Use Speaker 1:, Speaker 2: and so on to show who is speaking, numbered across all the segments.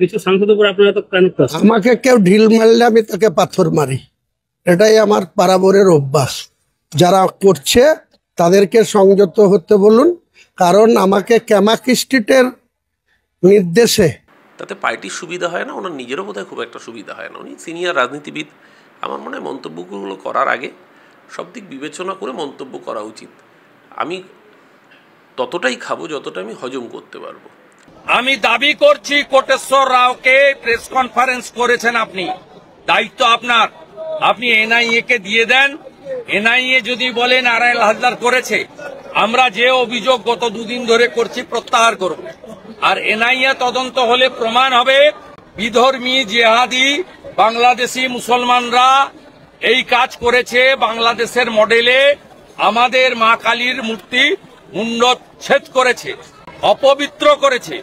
Speaker 1: কিছু সাংসদের উপর আপনারা তো কানেক্ট আছেন।
Speaker 2: আমাকে কেউ ঢিল মারলে আমি তাকে পাথর মারি, এটাই আমার পারাবরের অভ্যাস। যারা করছে তাদেরকে সংযত হতে বলুন, কারণ আমাকে ক্যামাক স্ট্রিটের নির্দেশে।
Speaker 3: তাতে পার্টির সুবিধা হয় না, ওনার নিজেরও বোধহয় খুব একটা সুবিধা হয় না। উনি সিনিয়র রাজনীতিবিদ, আমার মনে হয় মন্তব্যগুলো করার আগে সব দিক বিবেচনা করে মন্তব্য করা উচিত। আমি ততটাই খাবো যতটা আমি হজম করতে পারবো।
Speaker 4: আমি দাবি করছি কোটেশ্বর রাওকে প্রেস কনফারেন্স করেছেন আপনি, দায়িত্ব আপনার, আপনি এনআইএ কে দিয়ে দেন। এনআইএ যদি বলে নারায়ণ হালদার করেছে, আমরা যে অভিযোগ গত দুদিন ধরে করছি প্রত্যাহার করব। আর এনআইএ তদন্ত হলে প্রমাণ হবে বিধর্মী জিহাদি বাংলাদেশি মুসলমানরা এই কাজ করেছে, বাংলাদেশের মডেলে আমাদের মা কালীর মূর্তি মুণ্ডচ্ছেদ করেছে, অপবিত্র করেছে।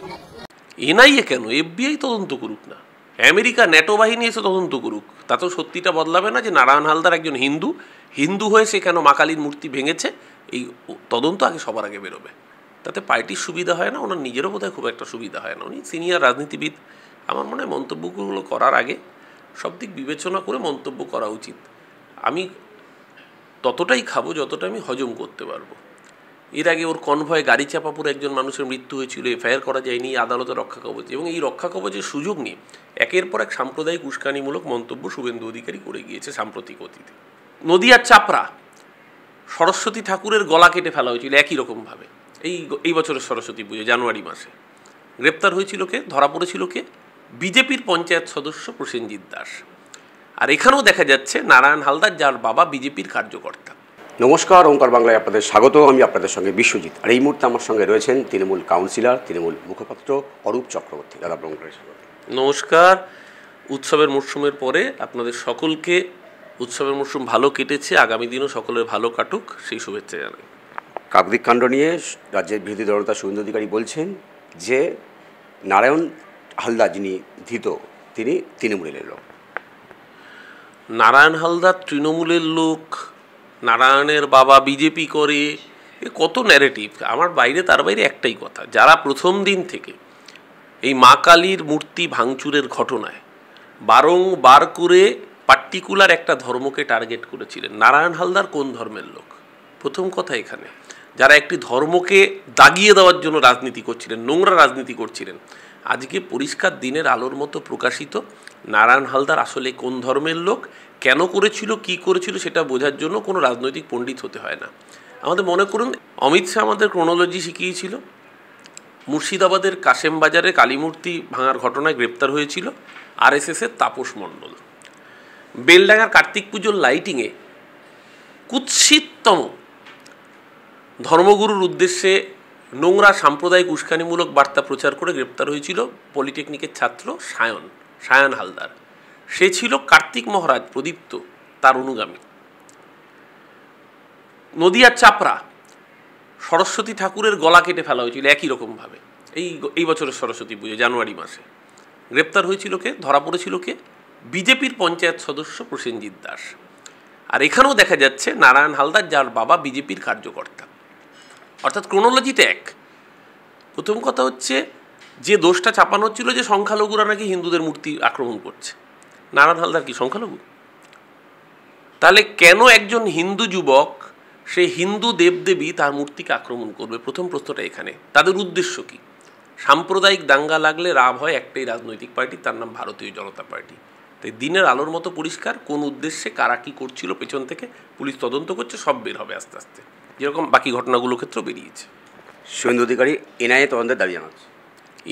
Speaker 3: এনআইএ কেন, এফবিআই তদন্ত করুক না, আমেরিকা ন্যাটো বাহিনী এসে তদন্ত করুক। তাতেও সত্যিটা বদলাবে না যে নারায়ণ হালদার একজন হিন্দু হয়ে সে কেন মা কালীর মূর্তি ভেঙেছে, এই তদন্ত আগে সবার আগে বেরোবে। তাতে পার্টির সুবিধা হয় না, ওনার নিজেরও বোধহয় খুব একটা সুবিধা হয় না। উনি সিনিয়র রাজনীতিবিদ, আমার মনে হয় মন্তব্যগুলো করার আগে সব দিক বিবেচনা করে মন্তব্য করা উচিত। আমি ততটাই খাবো যতটা আমি হজম করতে পারবো। এর আগে ওর কনভয়ে গাড়ি চাপা পড়ে একজন মানুষের মৃত্যু হয়েছিল, এফআইআর করা যায়নি, আদালতে রক্ষা কবচ, এবং এই রক্ষা কবচের সুযোগ নিয়ে একের পর এক সাম্প্রদায়িক উস্কানিমূলক মন্তব্য শুভেন্দু অধিকারী করে গিয়েছে সাম্প্রতিক অতীতে। নদিয়ার চাপড়া সরস্বতী ঠাকুরের গলা কেটে ফেলা হয়েছিল একই রকমভাবে এই বছরের সরস্বতী পুজো জানুয়ারি মাসে। গ্রেপ্তার হয়েছিল কে, ধরা পড়েছিল কে? বিজেপির পঞ্চায়েত সদস্য প্রসেনজিৎ দাস। আর এখানেও দেখা যাচ্ছে নারায়ণ হালদার, যার বাবা বিজেপির কার্যকর্তা।
Speaker 5: নমস্কার, ওঙ্কার বাংলায় আপনাদের স্বাগত। আমি আপনাদের সঙ্গে বিশ্বজিৎ, আর এই মুহূর্তে আমার সঙ্গে রয়েছেন তৃণমূল কাউন্সিলর, তৃণমূল মুখপাত্র অরূপ চক্রবর্তী। দাদা প্রণাম।
Speaker 3: নমস্কার। উৎসবের মরশুমের পরে আপনাদের সকলকে উৎসবের মরশুম ভালো কেটেছে, আগামী দিনও সকলের ভালো কাটুক, সেই শুভেচ্ছা জানাই।
Speaker 5: কাকদ্বীপ কাণ্ড নিয়ে রাজ্যের বিরোধী দলনেতা শুভেন্দু অধিকারী বলছেন যে নারায়ণ হালদার যিনি ধৃত, তিনি তৃণমূলের লোক।
Speaker 3: নারায়ণ হালদার তৃণমূলের লোক, নারায়ণের বাবা বিজেপি করে, এ কত ন্যারেটিভ। আমার তার বাইরে একটাই কথা, যারা প্রথম দিন থেকে এই মা কালীর মূর্তি ভাঙচুরের ঘটনায় বারংবার করে পার্টিকুলার একটা ধর্মকে টার্গেট করেছিলেন, নারায়ণ হালদার কোন ধর্মের লোক? প্রথম কথা এখানে, যারা একটি ধর্মকে দাগিয়ে দেওয়ার জন্য রাজনীতি করছিলেন, নোংরা রাজনীতি করছিলেন, আজকে পরিষ্কার দিনের আলোর মতো প্রকাশিত নারায়ণ হালদার আসলে কোন ধর্মের লোক, কেন করেছিল, কি করেছিল, সেটা বোঝার জন্য কোনো রাজনৈতিক পণ্ডিত হতে হয় না। আমাদের মনে করুন, অমিত শাহ আমাদের ক্রোনোলজি শিখিয়েছিল। মুর্শিদাবাদের কাশেম বাজারে কালীমূর্তি ভাঙার ঘটনায় গ্রেপ্তার হয়েছিল আরএসএসের তাপস মণ্ডল। বেলডাঙ্গার কার্তিক পুজোর লাইটিংয়ে কুৎসিততম ধর্মগুরুর উদ্দেশ্যে নোংরা সাম্প্রদায়িক উস্কানিমূলক বার্তা প্রচার করে গ্রেপ্তার হয়েছিল পলিটেকনিকের ছাত্র সায়ন হালদার। সে ছিল কার্তিক মহারাজ প্রদীপ্ত, তার অনুগামী। নদিয়ার চাপড়া সরস্বতী ঠাকুরের গলা কেটে ফেলা হয়েছিল একই রকমভাবে এই বছরের সরস্বতী পুজো জানুয়ারি মাসে। গ্রেপ্তার হয়েছিল কে, ধরা পড়েছিল কে? বিজেপির পঞ্চায়েত সদস্য প্রসেনজিৎ দাস। আর এখানেও দেখা যাচ্ছে নারায়ণ হালদার, যার বাবা বিজেপির কার্যকর্তা। অর্থাৎ ক্রোনোলজিতে এক। প্রথম কথা হচ্ছে, যে দোষটা চাপানো হচ্ছিল যে সংখ্যালঘুরা নাকি হিন্দুদের মূর্তি আক্রমণ করছে, নারায়ণ হালদার কি সংখ্যালঘু? তাহলে কেন একজন হিন্দু যুবক, সে হিন্দু দেবদেবী, তার মূর্তিকে আক্রমণ করবে? প্রথম প্রশ্নটা এখানে। তাদের উদ্দেশ্য কি? সাম্প্রদায়িক দাঙ্গা লাগলে লাভ হয় একটাই রাজনৈতিক পার্টি, তার নাম ভারতীয় জনতা পার্টি। তাই দিনের আলোর মতো পরিষ্কার কোন উদ্দেশ্যে কারা কী করছিল, পেছন থেকে পুলিশ তদন্ত করছে, সব বের হবে আস্তে আস্তে, যেরকম বাকি ঘটনাগুলোর ক্ষেত্রেও বেরিয়েছে।
Speaker 5: শুভেন্দু অধিকারী এনআইএ তদন্তের দাবি জানাচ্ছে।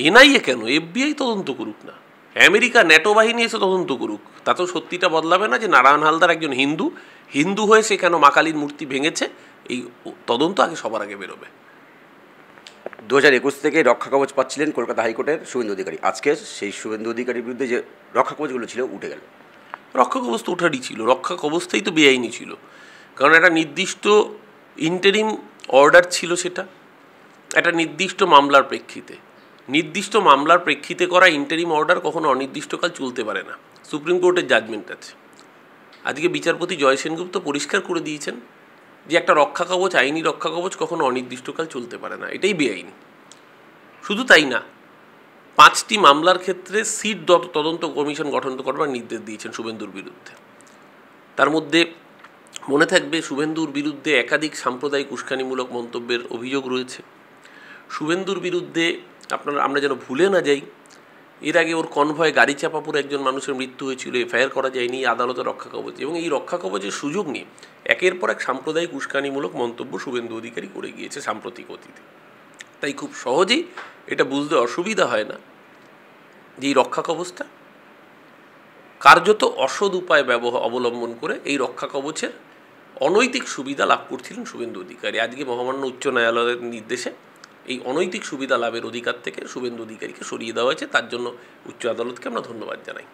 Speaker 3: এনআইএ কেন, এফবিআই তদন্ত করুক না, আমেরিকা ন্যাটো বাহিনী এসে তদন্ত করুক। তাতেও সত্যিটা বদলাবে না যে নারায়ণ হালদার একজন হিন্দু হয়ে সে কেন মা কালীর মূর্তি ভেঙেছে, এই তদন্ত আগে সবার আগে বেরোবে।
Speaker 5: 2021 থেকে রক্ষা কবচ পাচ্ছিলেন কলকাতা হাইকোর্টের শুভেন্দু অধিকারী। আজকে সেই শুভেন্দু অধিকারীর বিরুদ্ধে যে রক্ষা কবচগুলো ছিল উঠে গেল।
Speaker 3: রক্ষা কবচ তো ওঠারই ছিল, রক্ষা কবচটাই তো বেআইনি ছিল। কারণ একটা নির্দিষ্ট ইন্টারিম অর্ডার ছিল, সেটা একটা নির্দিষ্ট মামলার প্রেক্ষিতে করা ইন্টারিম অর্ডার কখনো অনির্দিষ্টকাল চলতে পারে না। সুপ্রিম কোর্টের জাজমেন্ট আছে। আজকে বিচারপতি জয় সেনগুপ্ত পরিষ্কার করে দিয়েছেন যে একটা রক্ষা কবচ, আইনি রক্ষা কবচ কখনো অনির্দিষ্টকাল চলতে পারে না, এটাই বেআইনি। শুধু তাই না, 5টি মামলার ক্ষেত্রে সিট তদন্ত কমিশন গঠন করবার নির্দেশ দিয়েছেন শুভেন্দুর বিরুদ্ধে। তার মধ্যে মনে থাকবে শুভেন্দুর বিরুদ্ধে একাধিক সাম্প্রদায়িক উস্কানিমূলক মন্তব্যের অভিযোগ রয়েছে। শুভেন্দুর বিরুদ্ধে আমরা যেন ভুলে না যাই, এর আগে ওর কনভয়ে গাড়ি চাপা পড়ে একজন মানুষের মৃত্যু হয়েছিল, এফআইআর করা যায়নি, আদালতের রক্ষা কবচ, এবং এই রক্ষা কবচের সুযোগ নিয়ে একের পর এক সাম্প্রদায়িক উস্কানিমূলক মন্তব্য শুভেন্দু অধিকারী করে গিয়েছে সাম্প্রতিক অতীতে। তাই খুব সহজেই এটা বুঝতে অসুবিধা হয় না যে এই রক্ষা কবচটা কার্যত অসৎ উপায় অবলম্বন করে এই রক্ষা কবচের অনৈতিক সুবিধা লাভ করছিলেন শুভেন্দু অধিকারী। আজকে মহামান্য উচ্চ ন্যায়ালয়ের নির্দেশে এই অনৈতিক সুবিধা লাভের অধিকার থেকে শুভেন্দু অধিকারীকে সরিয়ে দেওয়া হয়েছে, তার জন্য উচ্চ আদালতকে আমরা ধন্যবাদ জানাই।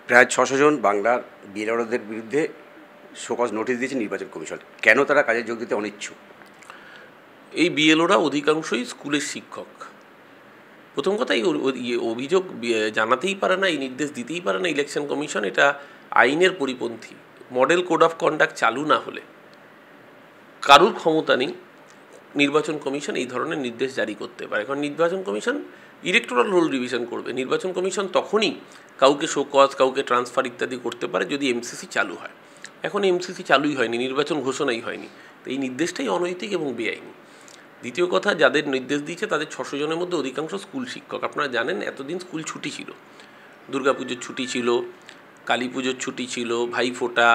Speaker 5: প্রায় 600 জন বাংলার বিএলওদের বিরুদ্ধে শোকজ নোটিশ দিয়েছে নির্বাচন কমিশন, কেন তারা কাজে যোগ দিতে অনিচ্ছুক?
Speaker 3: এই বিএলওরা অধিকাংশই স্কুলের শিক্ষক। প্রথম কথা, এই অভিযোগ জানাতেই পারে না, এই নির্দেশ দিতেই পারে না ইলেকশন কমিশন, এটা আইনের পরিপন্থী। মডেল কোড অফ কন্ডাক্ট চালু না হলে কারুর ক্ষমতা নেই নির্বাচন কমিশন এই ধরনের নির্দেশ জারি করতে পারে। কারণ নির্বাচন কমিশন ইলেকটোরাল রোল রিভিশন করবে। নির্বাচন কমিশন তখনই কাউকে শোকজ, কাউকে ট্রান্সফার ইত্যাদি করতে পারে যদি এমসিসি চালু হয়। এখন এমসিসি চালুই হয়নি, নির্বাচন ঘোষণাই হয়নি, তো এই নির্দেশটাই অনৈতিক এবং বেআইনি। দ্বিতীয় কথা, যাদের নির্দেশ দিয়েছে তাদের 600 জনের মধ্যে অধিকাংশ স্কুল শিক্ষক। আপনারা জানেন এতদিন স্কুল ছুটি ছিল, দুর্গাপুজোর ছুটি ছিল, কালী পুজোর ছুটি ছিল, ভাইফোঁটা,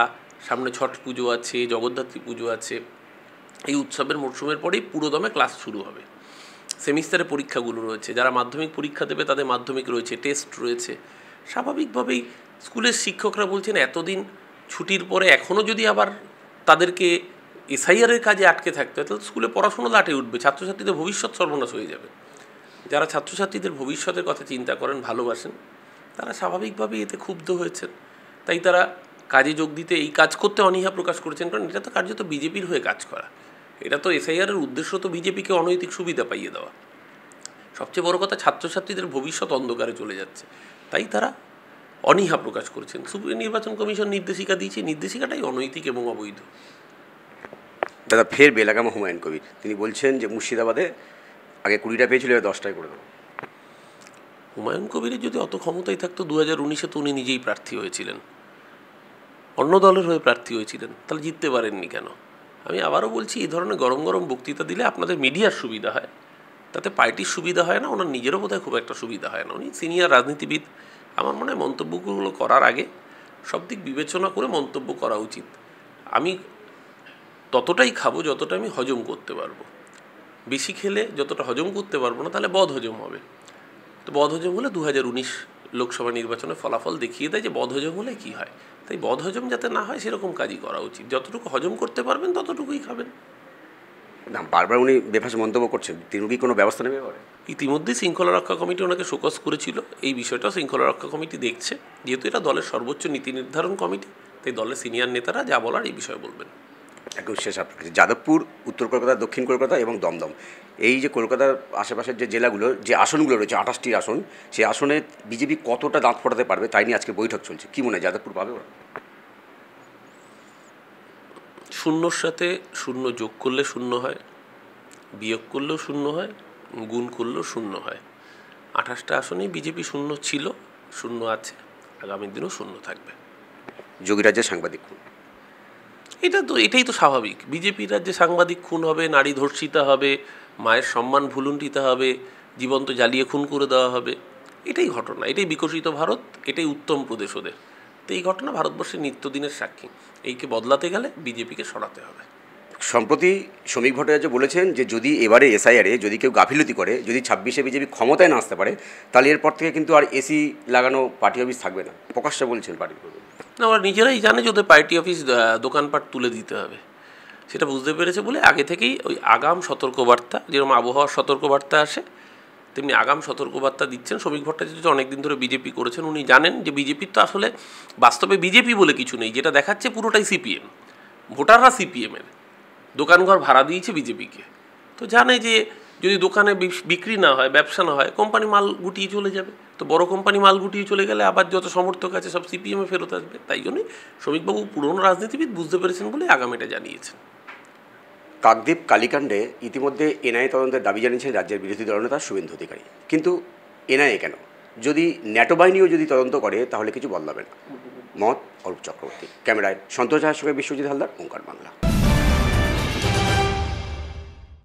Speaker 3: সামনে ছট পুজো আছে, জগদ্ধাত্রী পুজো আছে। এই উৎসবের মরশুমের পরেই পুরোদমে ক্লাস শুরু হবে। সেমিস্টারে পরীক্ষাগুলো রয়েছে, যারা মাধ্যমিক পরীক্ষা দেবে তাদের মাধ্যমিক রয়েছে, টেস্ট রয়েছে। স্বাভাবিকভাবেই স্কুলের শিক্ষকরা বলছেন এতদিন ছুটির পরে এখনও যদি আবার তাদেরকে এসআইআরের কাজে আটকে থাকতে হয় তাহলে স্কুলে পড়াশোনা লাটে উঠবে, ছাত্রছাত্রীদের ভবিষ্যৎ সর্বনাশ হয়ে যাবে। যারা ছাত্রছাত্রীদের ভবিষ্যতের কথা চিন্তা করেন, ভালোবাসেন, তারা স্বাভাবিকভাবেই এতে ক্ষুব্ধ হয়েছেন। তাই তারা কাজে যোগ দিতে, এই কাজ করতে অনীহা প্রকাশ করেছেন। কারণ এটা তো কার্যত বিজেপির হয়ে কাজ করা, এটা তো এসআইআরের উদ্দেশ্য তো বিজেপিকে অনৈতিক সুবিধা পাইয়ে দেওয়া। সবচেয়ে বড় কথা, ছাত্রছাত্রীদের ভবিষ্যৎ অন্ধকারে চলে যাচ্ছে, তাই তারা অনীহা প্রকাশ করছেন। নির্বাচন কমিশন নির্দেশিকা দিয়েছে, নির্দেশিকাটাই অনৈতিক এবং অবৈধ।
Speaker 5: দাদা, ফের বেলাগামা হুমায়ুন কবির, তিনি বলছেন যে মুর্শিদাবাদে আগে 20টা পেয়েছিল, 10টায় করে দেবো।
Speaker 3: হুমায়ুন কবিরের যদি অত ক্ষমতাই থাকতো, 2019-এ তো উনি নিজেই প্রার্থী হয়েছিলেন, অন্য দলের হয়ে প্রার্থী হয়েছিলেন, তাহলে জিততে পারেননি কেন? আমি আবারও বলছি, এই ধরনের গরম গরম বক্তৃতা দিলে আপনাদের মিডিয়ার সুবিধা হয়, তাতে পার্টির সুবিধা হয় না, ওনার নিজেরও বোধহয় খুব একটা সুবিধা হয় না। উনি সিনিয়র রাজনীতিবিদ, আমার মনে হয় মন্তব্যগুলো করার আগে সব দিক বিবেচনা করে মন্তব্য করা উচিত। আমি ততটাই খাবো যতটা আমি হজম করতে পারবো, বেশি খেলে যতটা হজম করতে পারবো না তাহলে বদহজম হবে। তো বদহজম হলে 2019 লোকসভা নির্বাচনের ফলাফল দেখিয়ে দেয় যে বদহজম হলে কী হয়। তাই বদহজম যাতে না হয় সেরকম কাজই করা উচিত। যতটুকু হজম করতে পারবেন ততটুকুই খাবেন।
Speaker 5: না, বারবার উনি বেফাস মন্তব্য করছেন, তিনি কি কোনো ব্যবস্থা নেবে এবারে?
Speaker 3: ইতিমধ্যেই শৃঙ্খলা রক্ষা কমিটি ওনাকে শোকজ করেছিল, এই বিষয়টাও শৃঙ্খলা রক্ষা কমিটি দেখছে। যেহেতু এটা দলের সর্বোচ্চ নীতি নির্ধারণ কমিটি, তাই দলের সিনিয়র নেতারা যা বলার এই বিষয়ে বলবেন।
Speaker 5: একদম শেষ আপনার কাছে, যাদবপুর, উত্তর কলকাতা, দক্ষিণ কলকাতা এবং দমদম, এই যে কলকাতার আশেপাশের যে জেলাগুলো, যে আসনগুলো রয়েছে 28টি আসন, সেই আসনে বিজেপি কতটা দাঁত ফোটাতে পারবে তাই নিয়ে আজকে বৈঠক চলছে। কী মনে হয়, যাদবপুর পাবে ওরা?
Speaker 3: শূন্যর সাথে শূন্য যোগ করলে শূন্য হয়, বিয়োগ করলেও শূন্য হয়, গুণ করলেও শূন্য হয়। 28টা আসনেই বিজেপি শূন্য ছিল, শূন্য আছে, আগামী দিনেও শূন্য থাকবে।
Speaker 5: যোগীরাজ্যের সাংবাদিক খুন,
Speaker 3: এটাই তো স্বাভাবিক। বিজেপির রাজ্যে সাংবাদিক খুন হবে, নারী ধর্ষিতা হবে, মায়ের সম্মান ভুলুণ্ঠিত হবে, জীবন্ত জ্বালিয়ে খুন করে দেওয়া হবে। এটাই ঘটনা, এটাই বিকশিত ভারত, এটাই উত্তম প্রদেশ ওদের। তো এই ঘটনা ভারতবর্ষের নিত্যদিনের সাক্ষী। এইকে বদলাতে গেলে বিজেপিকে সরাতে হবে।
Speaker 5: সম্প্রতি শ্রমিক ভট্টাচার্য বলেছেন যে যদি এবারে এসআইআরে যদি কেউ গাফিলতি করে, যদি 26-এ বিজেপি ক্ষমতায় না আসতে পারে, তাহলে এরপর থেকে কিন্তু আর এসি লাগানো পার্টি অফিস থাকবে না। প্রকাশ্যে বলছেন পার্টি
Speaker 3: না, ওরা নিজেরাই জানে যে ওদের পার্টি অফিস, দোকানপাট তুলে দিতে হবে, সেটা বুঝতে পেরেছে বলে আগে থেকেই ওই আগাম সতর্কবার্তা, যেরকম আবহাওয়ার সতর্কবার্তা আসে তেমনি আগাম সতর্কবার্তা দিচ্ছেন। শ্রমিক ভট্টাচার্য অনেকদিন ধরে বিজেপি করেছেন, উনি জানেন যে বিজেপির তো আসলে বাস্তবে বিজেপি বলে কিছু নেই, যেটা দেখাচ্ছে পুরোটাই সিপিএম। ভোটাররা সিপিএমের, দোকানঘর ভাড়া দিয়েছে বিজেপিকে। তো জানে যে যদি দোকানে বিক্রি না হয়, ব্যবসা না হয়, কোম্পানি মাল গুটিয়ে চলে যাবে। তো বড় কোম্পানি মাল গুটিয়ে চলে গেলে আবার যত সমর্থক আছে সব সিপিএমে ফেরত আসবে। তাই জন্যই শ্রমিকবাবু পুরনো রাজনীতিবিদ, বুঝতে পেরেছেন বলে আগাম এটা জানিয়েছেন।
Speaker 5: কাকদ্বীপ কালীকাণ্ডে ইতিমধ্যে এনআইএ তদন্তের দাবি জানিয়েছেন রাজ্যের বিরোধী দলনেতা শুভেন্দু অধিকারী, কিন্তু এনআইএ কেন? যদি ন্যাটো বাহিনীও যদি তদন্ত করে তাহলে কিছু বদলাবে না। মত অরূপ চক্রবর্তী, ক্যামেরায় সন্তোষ হাসকে, বিশ্বজিৎ হালদার, ওঙ্কার বাংলা।